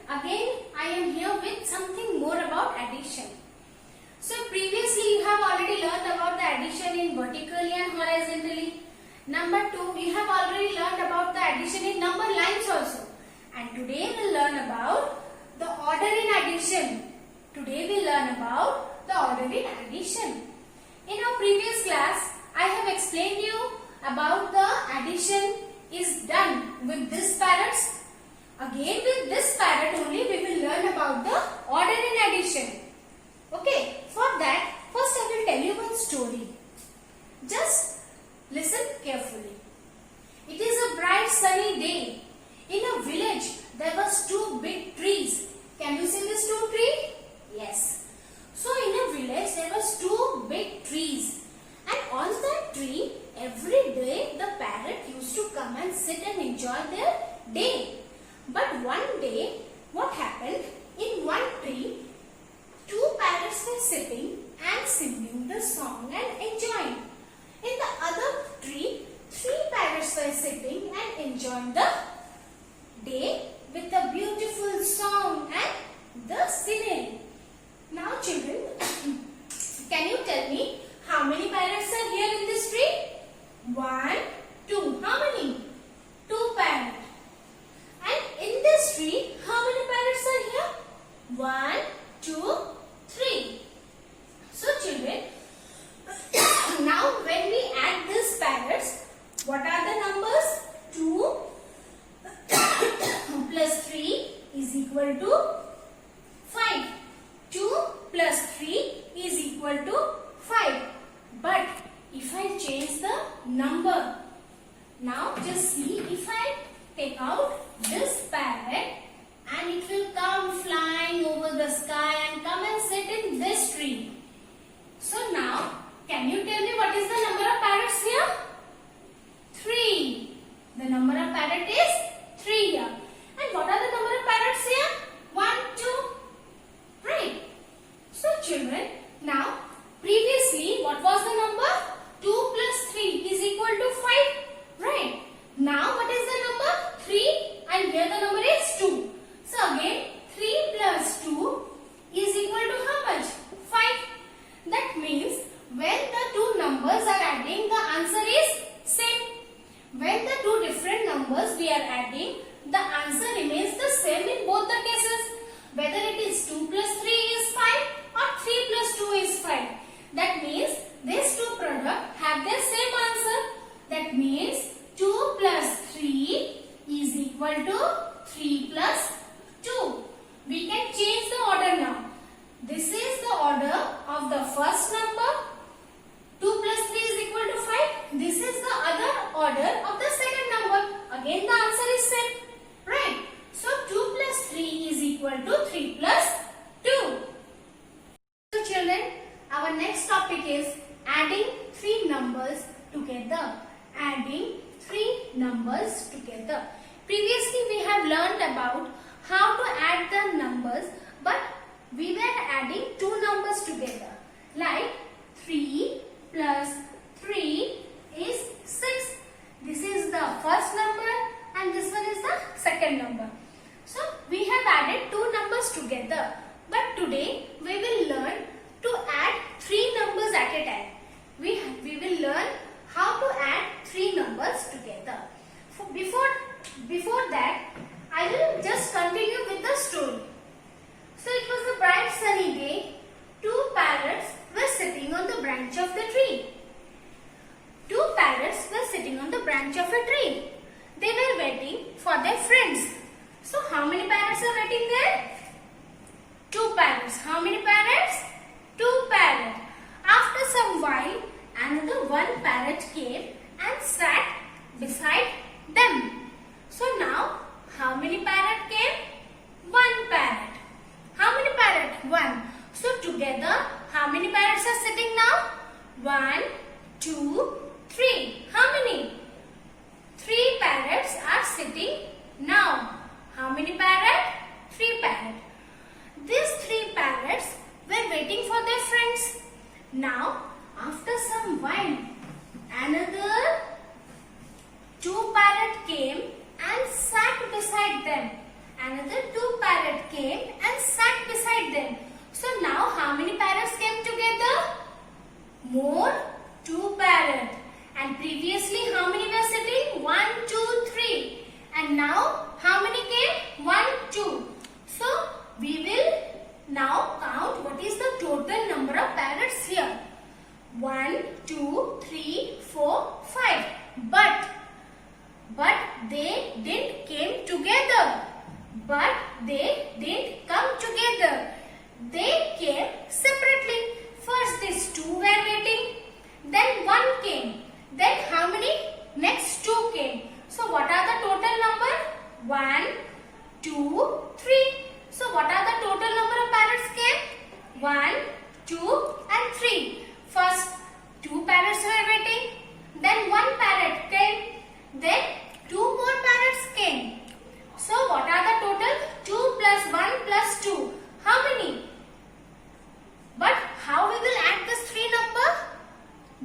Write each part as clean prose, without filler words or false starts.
Again I am here with something more about addition. So previously you have already learned about the addition in vertically and horizontally. Number 2, we have already learned about the addition in number lines also. And today we will learn about the order in addition. Today we learn about the order in addition. In our previous class, I have explained you about the addition is done with this parrots. Again with this parrot only we will learn about the order in addition. Okay, for that first I will tell you one story. Just listen carefully. It is a bright sunny day. In a village there was 2 big trees. Can you see this 2 trees? Yes. So in a village there was 2 big trees, and on that tree every day the parrot used to come and sit and enjoy their day. But one day what happened? In one tree 2 parrots were sitting and singing the song and enjoying. In the other tree 3 parrots were sitting and enjoying the day with a beautiful song and the singing. Now children, can you tell me how many parrots are here in this tree? 1, 2. How many? 2 parrots. And in this tree, how many parrots are here? 1, 2, 3. So children, now when we add these parrots, what are the numbers? 2 plus 3 is equal to 5. 2 plus 3 is equal to 5. But if I change the number, now just see, if I take out this parrot and it will come flying over the sky and come and sit in this tree. So now, can you tell me what is the number of parrots here? 3. The number of parrots is 3 here. And what are the number of parrots here? 1, 2. Right. So children, now previously what was the number? 2 plus 3 is equal to 5. Right. Now what is the number? 3, and here the number is 2. So again 3 plus 2 is equal to how much? 5. That means when the two numbers are adding, the answer is same. When the two different numbers we are adding, the answer remains the same in both the cases. Whether it is 2 plus 3 is 5 or 3 plus 2 is 5. That means these two products have the same answer. That means 2 plus 3 is equal to 3 plus 2. We can change the order now. This is the order of the first number. 2 plus 3 is equal to 5. This is the other order of the second number. Again the answer is same. Right. So 2 plus 3 is equal to 3 plus 2. So children, our next topic is adding 3 numbers together. Adding 3 numbers together. Previously we have learned about how to add the numbers, but we were adding 2 numbers together. Like 3 plus 3 is 6. This is the first number and this one is the second number. So we have added 2 numbers together, but today we will learn to add 3 numbers at a time. We will learn how to add 3 numbers together. Before that, I will just continue with the story. So it was a bright sunny day. 2 parrots were sitting on the branch of the tree. 2 parrots were sitting on the branch of a tree. They were waiting for their friends. So how many parrots are waiting there? 2 parrots. How many parrots? 2 parrots. After some while, another 1 parrot came and sat beside them. So now, how many parrots came? 1 parrot. How many parrots? 1. So together, how many parrots are sitting now? 1, 2, 3. How many? 3 parrots are sitting now. How many parrots? 3 parrots. These 3 parrots were waiting for their friends. Now, after some while, another 2 parrots came and sat beside them. Another 2 parrots but they didn't come together. They came separately. First these 2 were waiting, then 1 came. Then how many? Next 2 came. So what are the total number? 1, 2, 3. So what are the total number of parrots came? 1, 2 and 3. First 2 parrots were waiting. Then 1 parrot came. Then 2 more parrots came. So what are the total? 2 plus 1 plus 2. How many? But how we will add this 3 number?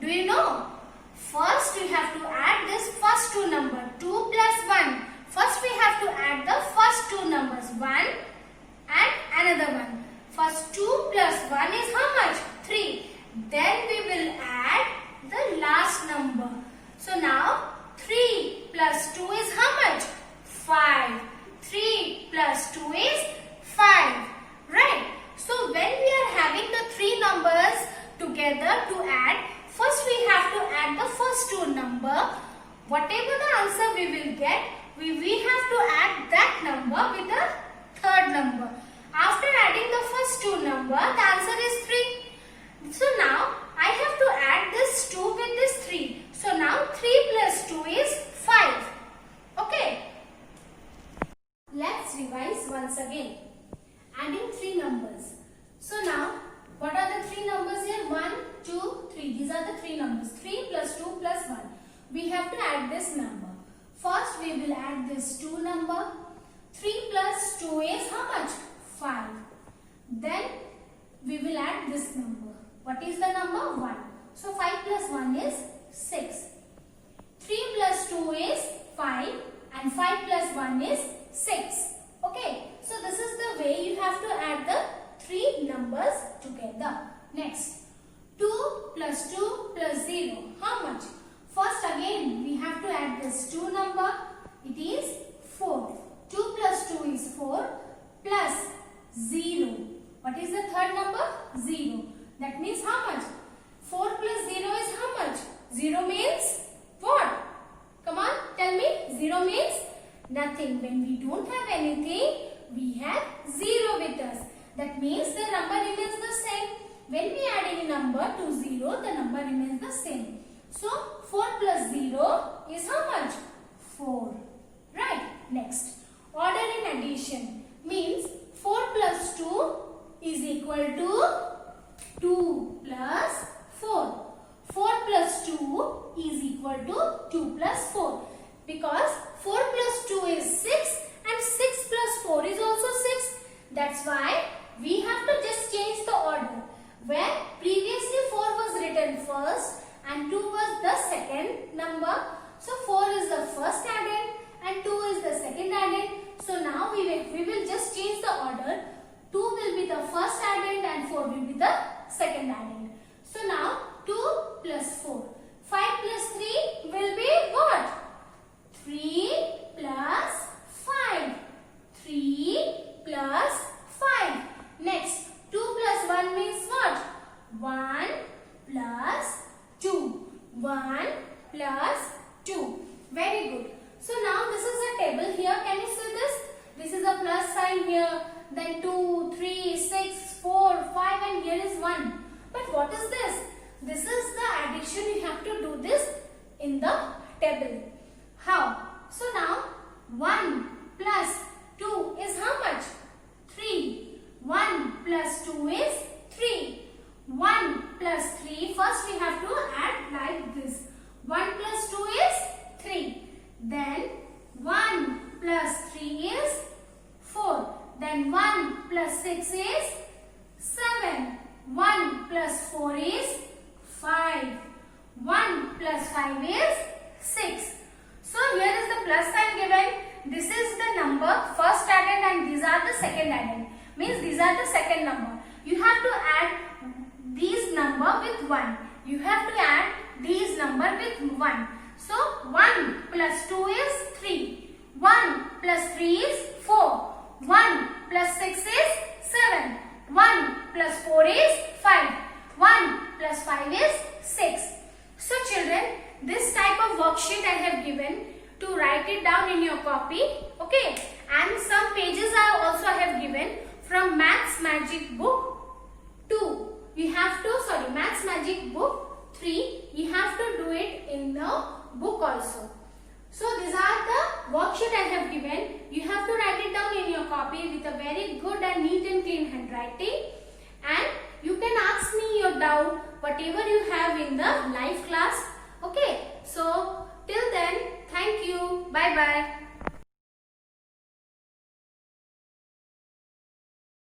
Do you know? First we have to add this first 2 number. 2 plus 1. First we have to add the first 2 numbers. 1 and another one. First 2 plus 1 is how much? 3. Then we will add the last number. So now 3 plus 2 is how much? 5. 3 plus 2 is 5. Right? So when we are having the 3 numbers together to add, first we have to add the first 2 number. Whatever the answer we will get, we have to add that number with the third number. After adding the first 2 number, the answer is 3. So now I have to add this 2 with this 3. So now 3 plus 2 is 5. Okay. Let's revise once again. Adding 3 numbers. So now what are the 3 numbers here? 1, 2, 3. These are the 3 numbers. 3 plus 2 plus 1. We have to add this number. First we will add this 2 number. 3 plus 2 is how much? 5. Then we will add this number. What is the number? 1. So 5 plus 1 is 6. 3 plus 2 is 5 and 5 plus 1 is 6. Okay. So this is the way you have to add the 3 numbers together. Next. 2 plus 2 plus 0. How much? First again we have to add this 2 number. It is 4. 2 plus 2 is 4 plus 0. What is the third number? 0. That means how much? 4 plus 0 is how much? 0 means what? Come on, tell me. 0 means nothing. When we don't have anything, we have 0 with us. That means the number remains the same. When we add any number to 0, the number remains the same. So 4 plus 0 is how much? 4. Right? Next. Order in addition means 4 plus 2 is equal to 2 plus 4. 4 plus 2 is equal to 2 plus 4. Because 4 plus 2 is 6 and 6 plus 4 is also 6. That's why we have to just change the order. Where previously 4 was written first and 2 was the second number. So 4 is the first addend and 2 is the second addend. So now we will just change the order. 2 will be the first addend and 4 will be the second addend. So now 2 plus 4. 5 plus 3 will be what? 3 plus 5. 3 plus 5. Next, 2 plus 1 means what? 1 plus 2. 1 plus 2. Very good. So now this is a table here. Can you see this? This is a plus sign here. Then 2, 3, 6, 4, 5 and here is 1. But what is this? This is the addition. You have to do this in the table. How? So now 1 plus 2 is how much? 3. 1 plus 2 is 3. 1 plus 3. First we have to add like this. 1 plus 2 is 3. Then 1 plus 3 is 4. Then 1 plus 6 is 7. 1 plus 4 is 5. 1 plus 5 is 6. So here is the plus sign given. This is the number first addend and these are the second addend. Means these are the second number. You have to add these number with 1. You have to add these number with 1. So 1 plus 2 is 3. 1 plus 3 is 4. 1 plus 6 is 7. 1 plus 4 is 5. 1 plus 5 is 6. So children, this type of worksheet I have given to write it down in your copy. Okay. And some pages are Magic book 2. You have to, Maths Magic book 3. You have to do it in the book also. So these are the worksheet I have given. You have to write it down in your copy with a very good and neat and clean handwriting. And you can ask me your doubt, whatever you have in the live class.